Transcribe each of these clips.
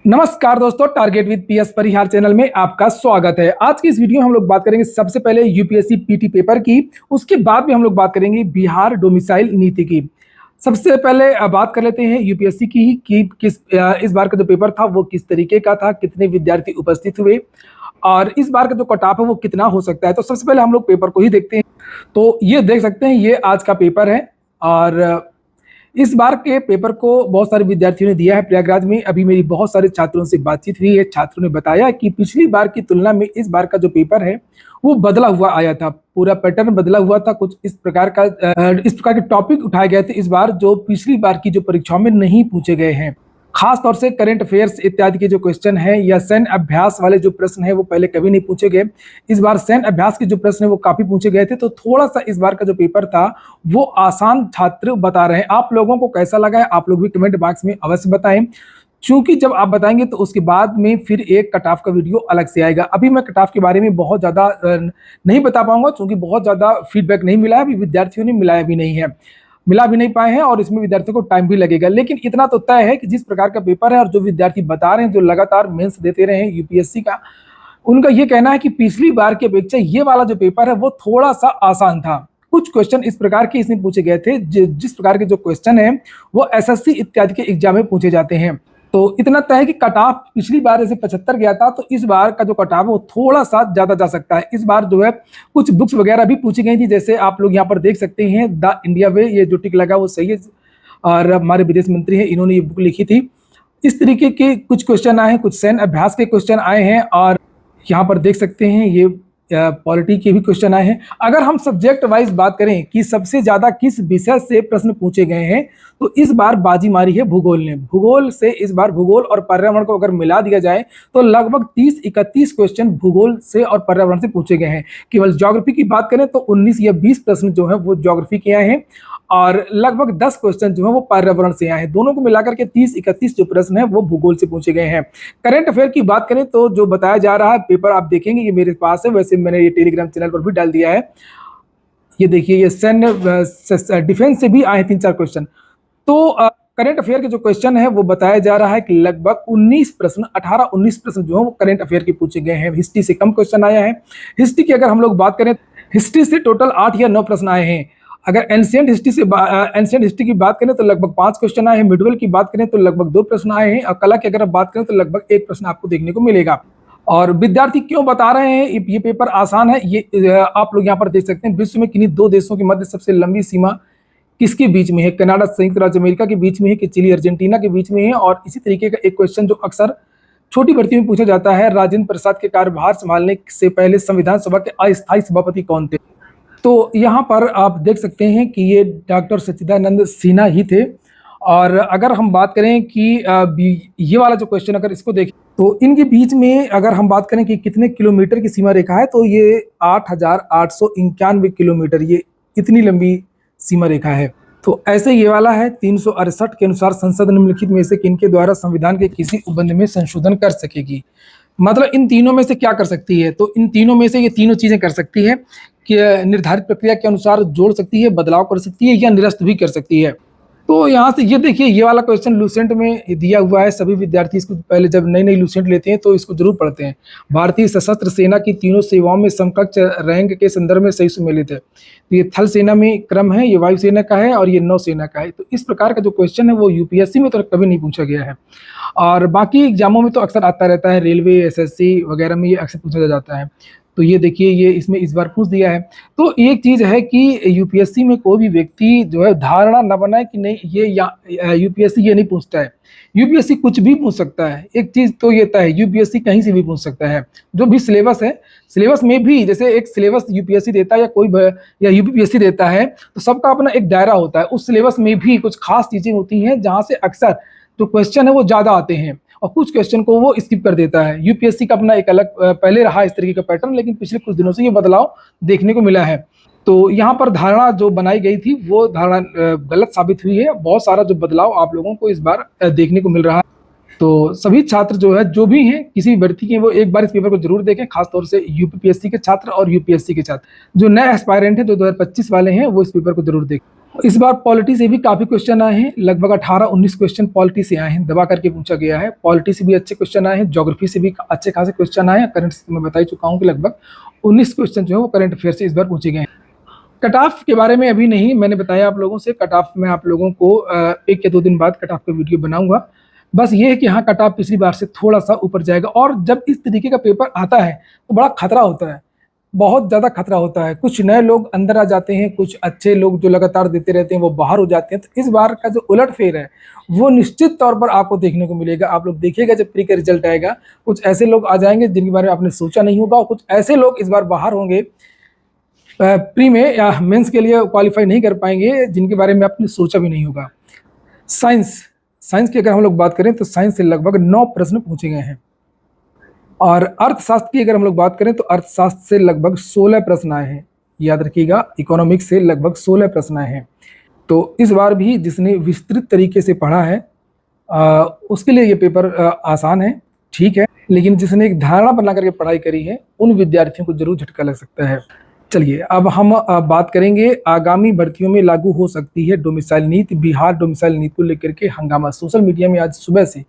नमस्कार दोस्तों, target with PS Parihar channel में आपका स्वागत है। आज की इस वीडियो में हम लोग बात करेंगे सबसे पहले यूपीएससी पीटी पेपर की, उसके बाद में हम लोग बात करेंगे बिहार डोमिसाइल नीति की। सबसे पहले बात कर लेते हैं यूपीएससी की कि इस बार का जो पेपर था वो किस तरीके का था, कितने विद्यार्थी उपस्थित हुए और इस बार का जो कट ऑफ है वो कितना हो सकता है। तो सबसे पहले हम लोग पेपर को ही देखते हैं। तो ये देख सकते हैं, ये आज का पेपर है और इस बार के पेपर को बहुत सारे विद्यार्थियों ने दिया है प्रयागराज में। अभी मेरी बहुत सारे छात्रों से बातचीत हुई है। छात्रों ने बताया कि पिछली बार की तुलना में इस बार का जो पेपर है वो बदला हुआ आया था, पूरा पैटर्न बदला हुआ था। कुछ इस प्रकार के टॉपिक उठाए गए थे इस बार जो पिछली बार की जो परीक्षाओं में नहीं पूछे गए हैं। खास तौर से करंट अफेयर्स इत्यादि के जो क्वेश्चन है या सैन्य अभ्यास वाले जो प्रश्न है वो पहले कभी नहीं पूछे गए। इस बार सैन्य अभ्यास के जो प्रश्न है वो काफी पूछे गए थे। तो थोड़ा सा इस बार का जो पेपर था वो आसान छात्र बता रहे हैं। आप लोगों को कैसा लगा है आप लोग भी कमेंट बॉक्स में अवश्य बताएं, क्योंकि जब आप बताएंगे तो उसके बाद में फिर एक कट ऑफ का वीडियो अलग से आएगा। अभी मैं कट ऑफ के बारे में बहुत ज्यादा नहीं बता पाऊंगा, क्योंकि बहुत ज्यादा फीडबैक नहीं मिला है, अभी विद्यार्थियों ने मिला भी नहीं पाए हैं और इसमें विद्यार्थियों को टाइम भी लगेगा। लेकिन इतना तो तय है कि जिस प्रकार का पेपर है और जो विद्यार्थी बता रहे हैं, जो लगातार मेंस देते रहे हैं यूपीएससी का, उनका ये कहना है कि पिछली बार की अपेक्षा ये वाला जो पेपर है वो थोड़ा सा आसान था। कुछ क्वेश्चन इस प्रकार के इसमें पूछे गए थे जिस प्रकार के जो क्वेश्चन है वो एसएससी इत्यादि के एग्जाम में पूछे जाते हैं। तो इतना तय है कि कट ऑफ पिछली बार जैसे 75 गया था, तो इस बार का जो कट ऑफ है वो थोड़ा सा ज्यादा जा सकता है। इस बार जो है कुछ बुक्स वगैरह भी पूछी गई थी, जैसे आप लोग यहाँ पर देख सकते हैं द इंडिया वे, ये जो टिक लगा वो सही है और हमारे विदेश मंत्री हैं इन्होंने ये बुक लिखी थी। इस तरीके के कुछ क्वेश्चन आए हैं, कुछ सैन्य अभ्यास के क्वेश्चन आए हैं और यहाँ पर देख सकते हैं ये पॉलिटी के भी क्वेश्चन आए हैं। अगर हम सब्जेक्ट वाइज बात करें कि सबसे ज्यादा किस विषय से प्रश्न पूछे गए हैं, तो इस बार बाजी मारी है भूगोल ने। भूगोल से इस बार भूगोल और पर्यावरण को अगर मिला दिया जाए तो लगभग 30-31 क्वेश्चन भूगोल से और पर्यावरण से पूछे गए हैं। केवल ज्योग्राफी की बात करें तो 19 या 20 प्रश्न जो है वो ज्योग्राफी के आए हैं और लगभग 10 क्वेश्चन जो है वो पर्यावरण से आए हैं। दोनों को मिलाकर के 30-31 जो प्रश्न है वो भूगोल से पूछे गए हैं। करंट अफेयर की बात करें तो जो बताया जा रहा है पेपर आप देखेंगे, ये मेरे पास है, वैसे मैंने ये टेलीग्राम चैनल पर भी डाल दिया है। ये देखिए, ये सैन्य डिफेंस से भी आए 3-4 क्वेश्चन। तो करंट अफेयर के जो क्वेश्चन है वो बताया जा रहा है कि लगभग 19 प्रश्न 18-19 प्रश्न जो है वो करंट अफेयर के पूछे गए हैं। हिस्ट्री से कम क्वेश्चन आया है। हिस्ट्री की अगर हम लोग बात करें, हिस्ट्री से टोटल 8 या 9 प्रश्न आए हैं। अगर एंशिएंट हिस्ट्री की बात करें तो लगभग 5 क्वेश्चन आए हैं। मिडवल की बात करें तो लगभग 2 प्रश्न आए हैं और कला की अगर आप बात करें तो लगभग 1 प्रश्न आपको देखने को मिलेगा। और विद्यार्थी क्यों बता रहे हैं ये पेपर आसान है, ये आप लोग यहाँ पर देख सकते हैं। विश्व में किन्हीं 2 देशों के मध्य सबसे लंबी सीमा किसके बीच में है? कनाडा संयुक्त राज्य अमेरिका के बीच में है कि चिली अर्जेंटीना के बीच में है? और इसी तरीके का एक क्वेश्चन जो अक्सर छोटी भर्ती में पूछा जाता है, राजेंद्र प्रसाद के कार्यभार संभालने से पहले संविधान सभा के अस्थायी सभापति कौन थे? तो यहाँ पर आप देख सकते हैं कि ये डॉक्टर सच्चिदानंद सिन्हा ही थे। और अगर हम बात करें कि ये वाला जो क्वेश्चन अगर इसको देखें तो इनके बीच में अगर हम बात करें कि कितने किलोमीटर की सीमा रेखा है, तो ये 8,891 किलोमीटर, ये इतनी लंबी सीमा रेखा है। तो ऐसे ये वाला है 368 के अनुसार संसद निम्नलिखित में से किनके द्वारा संविधान के किसी उपबंध में संशोधन कर सकेगी? मतलब इन तीनों में से क्या कर सकती है? तो इन तीनों में से ये तीनों चीजें कर सकती है कि निर्धारित प्रक्रिया के अनुसार जोड़ सकती है, बदलाव कर सकती है या निरस्त भी कर सकती है। तो यहाँ से ये देखिए, ये वाला क्वेश्चन लूसेंट में दिया हुआ है। सभी विद्यार्थी इसको पहले जब नई नई लूसेंट लेते हैं तो इसको जरूर पढ़ते हैं। भारतीय सशस्त्र सेना की तीनों सेवाओं में समकक्ष रैंक के संदर्भ में सही सुमेलित है। तो ये थल सेना में क्रम है, ये वायुसेना का है और ये नौसेना का है। तो इस प्रकार का जो क्वेश्चन है वो यूपीएससी में तो कभी नहीं पूछा गया है और बाकी एग्जामों में तो अक्सर आता रहता है। रेलवे, एसएससी वगैरह में ये अक्सर पूछा जाता है। तो ये देखिए, ये इसमें इस बार पूछ दिया है। तो एक चीज है कि यूपीएससी में कोई भी व्यक्ति जो है धारणा न बनाए कि नहीं ये यूपीएससी ये नहीं पूछता है। यूपीएससी कुछ भी पूछ सकता है। एक चीज तो ये तय है, यूपीएससी कहीं से भी पूछ सकता है। जो भी सिलेबस है, सिलेबस में भी जैसे एक सिलेबस यूपीएससी देता है या यूपीएससी देता है, तो सबका अपना एक दायरा होता है। उस सिलेबस में भी कुछ खास चीजें होती हैं जहां से अक्सर जो क्वेश्चन है वो ज्यादा आते हैं और कुछ क्वेश्चन को वो स्किप कर देता है। यूपीएससी का अपना एक अलग पहले रहा इस तरीके का पैटर्न, लेकिन पिछले कुछ दिनों से ये बदलाव देखने को मिला है। तो यहाँ पर धारणा जो बनाई गई थी वो धारणा गलत साबित हुई है। बहुत सारा जो बदलाव आप लोगों को इस बार देखने को मिल रहा है। तो सभी छात्र जो है, जो भी हैं किसी भी भर्ती के, वो एक बार इस पेपर को जरूर देखें। खासतौर से यूपीएससी के छात्र और यूपीएससी के छात्र जो नए एस्पायरेंट हैं, जो 2025 वाले हैं, वो इस पेपर को जरूर देखें। इस बार पॉलिटी से भी काफ़ी क्वेश्चन आए हैं, लगभग 18-19 क्वेश्चन पॉलिटी से आए हैं, दबा करके पूछा गया है। पॉलिटी से भी अच्छे क्वेश्चन आए हैं, ज्योग्राफी से भी अच्छे खासे क्वेश्चन आए हैं। करंट से मैं बता ही चुका हूँ कि लगभग 19 क्वेश्चन जो है वो करंट अफेयर से इस बार पूछे गए हैं। कट ऑफ के बारे में अभी नहीं, मैंने बताया आप लोगों से, कट ऑफ मैं आप लोगों को 1 या 2 दिन बाद कट ऑफ का वीडियो बनाऊंगा। बस ये है कि हाँ, कट ऑफ पिछली बार से थोड़ा सा ऊपर जाएगा। और जब इस तरीके का पेपर आता है तो बड़ा खतरा होता है, बहुत ज़्यादा खतरा होता है। कुछ नए लोग अंदर आ जाते हैं, कुछ अच्छे लोग जो लगातार देते रहते हैं वो बाहर हो जाते हैं। तो इस बार का जो उलटफेर है वो निश्चित तौर पर आपको देखने को मिलेगा। आप लोग देखिएगा जब प्री का रिजल्ट आएगा, कुछ ऐसे लोग आ जाएंगे जिनके बारे में आपने सोचा नहीं होगा, और कुछ ऐसे लोग इस बार बाहर होंगे प्री में या मेंस के लिए क्वालिफाई नहीं कर पाएंगे, जिनके बारे में आपने सोचा भी नहीं होगा। साइंस की अगर हम लोग बात करें तो साइंस से लगभग 9 प्रश्न पूछे गए हैं। और अर्थशास्त्र की अगर हम लोग बात करें तो अर्थशास्त्र से लगभग 16 प्रश्न आए हैं। याद रखिएगा, इकोनॉमिक्स से लगभग 16 प्रश्न आए हैं। तो इस बार भी जिसने विस्तृत तरीके से पढ़ा है उसके लिए ये पेपर आसान है, ठीक है। लेकिन जिसने एक धारणा बना करके पढ़ाई करी है उन विद्यार्थियों को जरूर झटका लग सकता है। चलिए अब हम बात करेंगे, आगामी भर्तियों में लागू हो सकती है डोमिसाइल नीति। बिहार डोमिसाइल नीति को लेकर के हंगामा सोशल मीडिया में आज सुबह से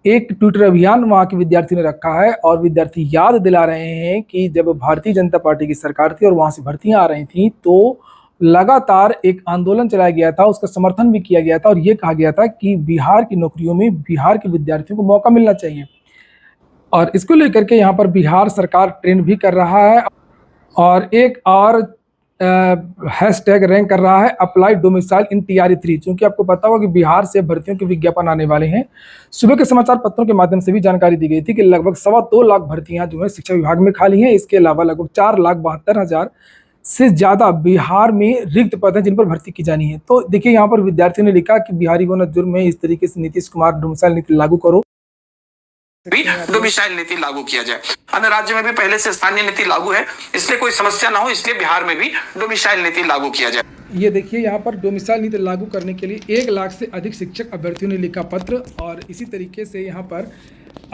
एक ट्विटर अभियान वहाँ के विद्यार्थी ने रखा है, और विद्यार्थी याद दिला रहे हैं कि जब भारतीय जनता पार्टी की सरकार थी और वहाँ से भर्तियां आ रही थी तो लगातार एक आंदोलन चलाया गया था, उसका समर्थन भी किया गया था, और ये कहा गया था कि बिहार की नौकरियों में बिहार के विद्यार्थियों को मौका मिलना चाहिए। और इसको लेकर के यहाँ पर बिहार सरकार ट्रेंड भी कर रहा है, और एक और हैशटैग रैंक कर रहा है, अप्लाई डोमिसाइल इन TRE 3। क्योंकि आपको पता होगा कि बिहार से भर्तियों के विज्ञापन आने वाले हैं। सुबह के समाचार पत्रों के माध्यम से भी जानकारी दी गई थी कि लगभग 2.25 लाख भर्तियां जो है शिक्षा विभाग में खाली हैं। इसके अलावा लगभग 4,72,000 से ज़्यादा बिहार में रिक्त पद हैं जिन पर भर्ती की जानी है। तो देखिए, यहाँ पर विद्यार्थियों ने लिखा कि बिहारी होना जुर्म है, इस तरीके से नीतीश कुमार डोमिसाइल नीति लागू करो, भी डोमिसाइल नीति लागू किया जाए। अन्य राज्य में भी पहले से स्थानीय नीति लागू है, इसलिए कोई समस्या ना हो, इसलिए बिहार में भी डोमिसाइल नीति लागू किया जाए। ये देखिए, यहाँ पर डोमिसाइल नीति लागू करने के लिए 1 लाख से अधिक शिक्षक अभ्यर्थियों ने लिखा पत्र, और इसी तरीके से यहाँ पर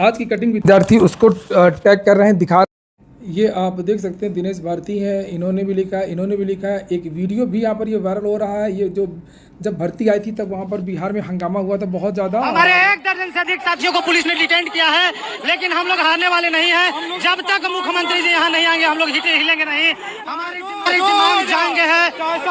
आज की कटिंग विद्यार्थी उसको टैग कर रहे हैं, दिखा। ये आप देख सकते हैं, दिनेश भारती हैं, इन्होंने भी लिखा है। एक वीडियो भी यहाँ पर ये वायरल हो रहा है। ये जो जब भर्ती आई थी तब वहाँ पर बिहार में हंगामा हुआ था बहुत ज़्यादा। हमारे 1 दर्जन से अधिक साथियों को पुलिस ने डिटेन किया है, लेकिन हम लोग हारने वाले नहीं हैं। जब तक मुख्यमंत्री जी यहाँ नहीं आएंगे हम लोग हिलेंगे नहीं। हमारी मांग जाएंगे है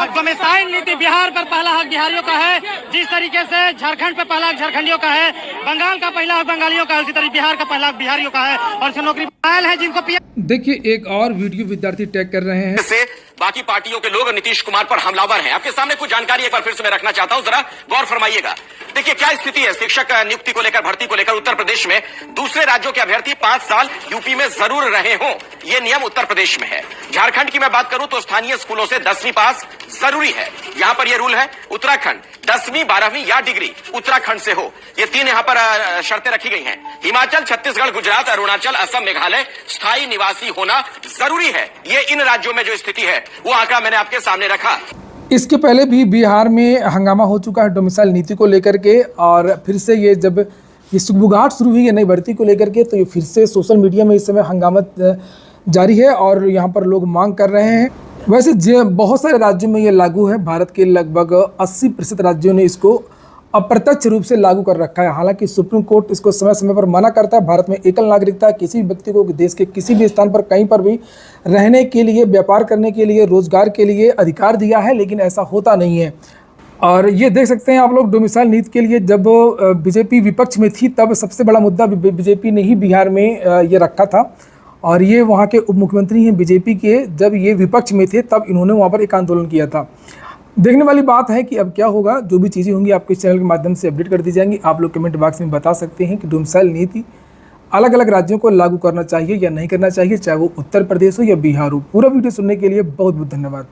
डोमिसाइल नीति। बिहार पर पहला हक बिहारियों का है, जिस तरीके से झारखंड पर पहला हक झारखंडियों का है, बंगाल का पहला हक बंगालियों का है, उसी तरह बिहार का पहला हक बिहारियों का है। और नौकरी है जिनको देखिए, एक और वीडियो विद्यार्थी टैग कर रहे हैं। से बाकी पार्टियों के लोग नीतीश कुमार पर हमलावर हैं। आपके सामने कुछ जानकारी एक बार फिर से मैं रखना चाहता हूं, जरा गौर फरमाइएगा। देखिए क्या स्थिति है शिक्षक नियुक्ति को लेकर, भर्ती को लेकर। उत्तर प्रदेश में दूसरे राज्यों के अभ्यर्थी 5 साल यूपी में जरूर रहे हों, यह नियम उत्तर प्रदेश में है। झारखंड की मैं बात करूं तो स्थानीय स्कूलों से 10वीं पास जरूरी है, यहां पर यह रूल है। उत्तराखंड 10वीं 12वीं या डिग्री उत्तराखंड से हो, ये 3 यहां पर शर्तें रखी गई हैं। हिमाचल, छत्तीसगढ़, गुजरात, अरुणाचल, असम, मेघालय स्थायी निवासी होना जरूरी है। ये इन राज्यों में जो स्थिति है वो आंकड़ा मैंने आपके सामने रखा। इसके पहले भी बिहार में हंगामा हो चुका है डोमिसाइल नीति को लेकर के, और फिर से ये जब ये सुगबुगाहट शुरू हुई है नई भर्ती को लेकर के, तो ये फिर से सोशल मीडिया में इस समय हंगामा जारी है और यहाँ पर लोग मांग कर रहे हैं। वैसे बहुत सारे राज्यों में ये लागू है, भारत के लगभग 80% राज्यों ने इसको अप्रत्यक्ष रूप से लागू कर रखा है। हालांकि सुप्रीम कोर्ट इसको समय समय पर मना करता है। भारत में एकल नागरिकता किसी भी व्यक्ति को देश के किसी भी स्थान पर कहीं पर भी रहने के लिए, व्यापार करने के लिए, रोजगार के लिए अधिकार दिया है, लेकिन ऐसा होता नहीं है। और ये देख सकते हैं आप लोग, डोमिसाइल नीति के लिए जब बीजेपी विपक्ष में थी तब सबसे बड़ा मुद्दा बीजेपी ने ही बिहार में ये रखा था, और ये वहाँ के उप मुख्यमंत्री हैं बीजेपी के, जब ये विपक्ष में थे तब इन्होंने वहाँ पर एक आंदोलन किया था। देखने वाली बात है कि अब क्या होगा। जो भी चीज़ें होंगी आपके चैनल के माध्यम से अपडेट कर दी जाएंगी। आप लोग कमेंट बॉक्स में बता सकते हैं कि डोमिसाइल नीति अलग अलग राज्यों को लागू करना चाहिए या नहीं करना चाहिए, चाहे वो उत्तर प्रदेश हो या बिहार हो। पूरा वीडियो सुनने के लिए बहुत बहुत धन्यवाद।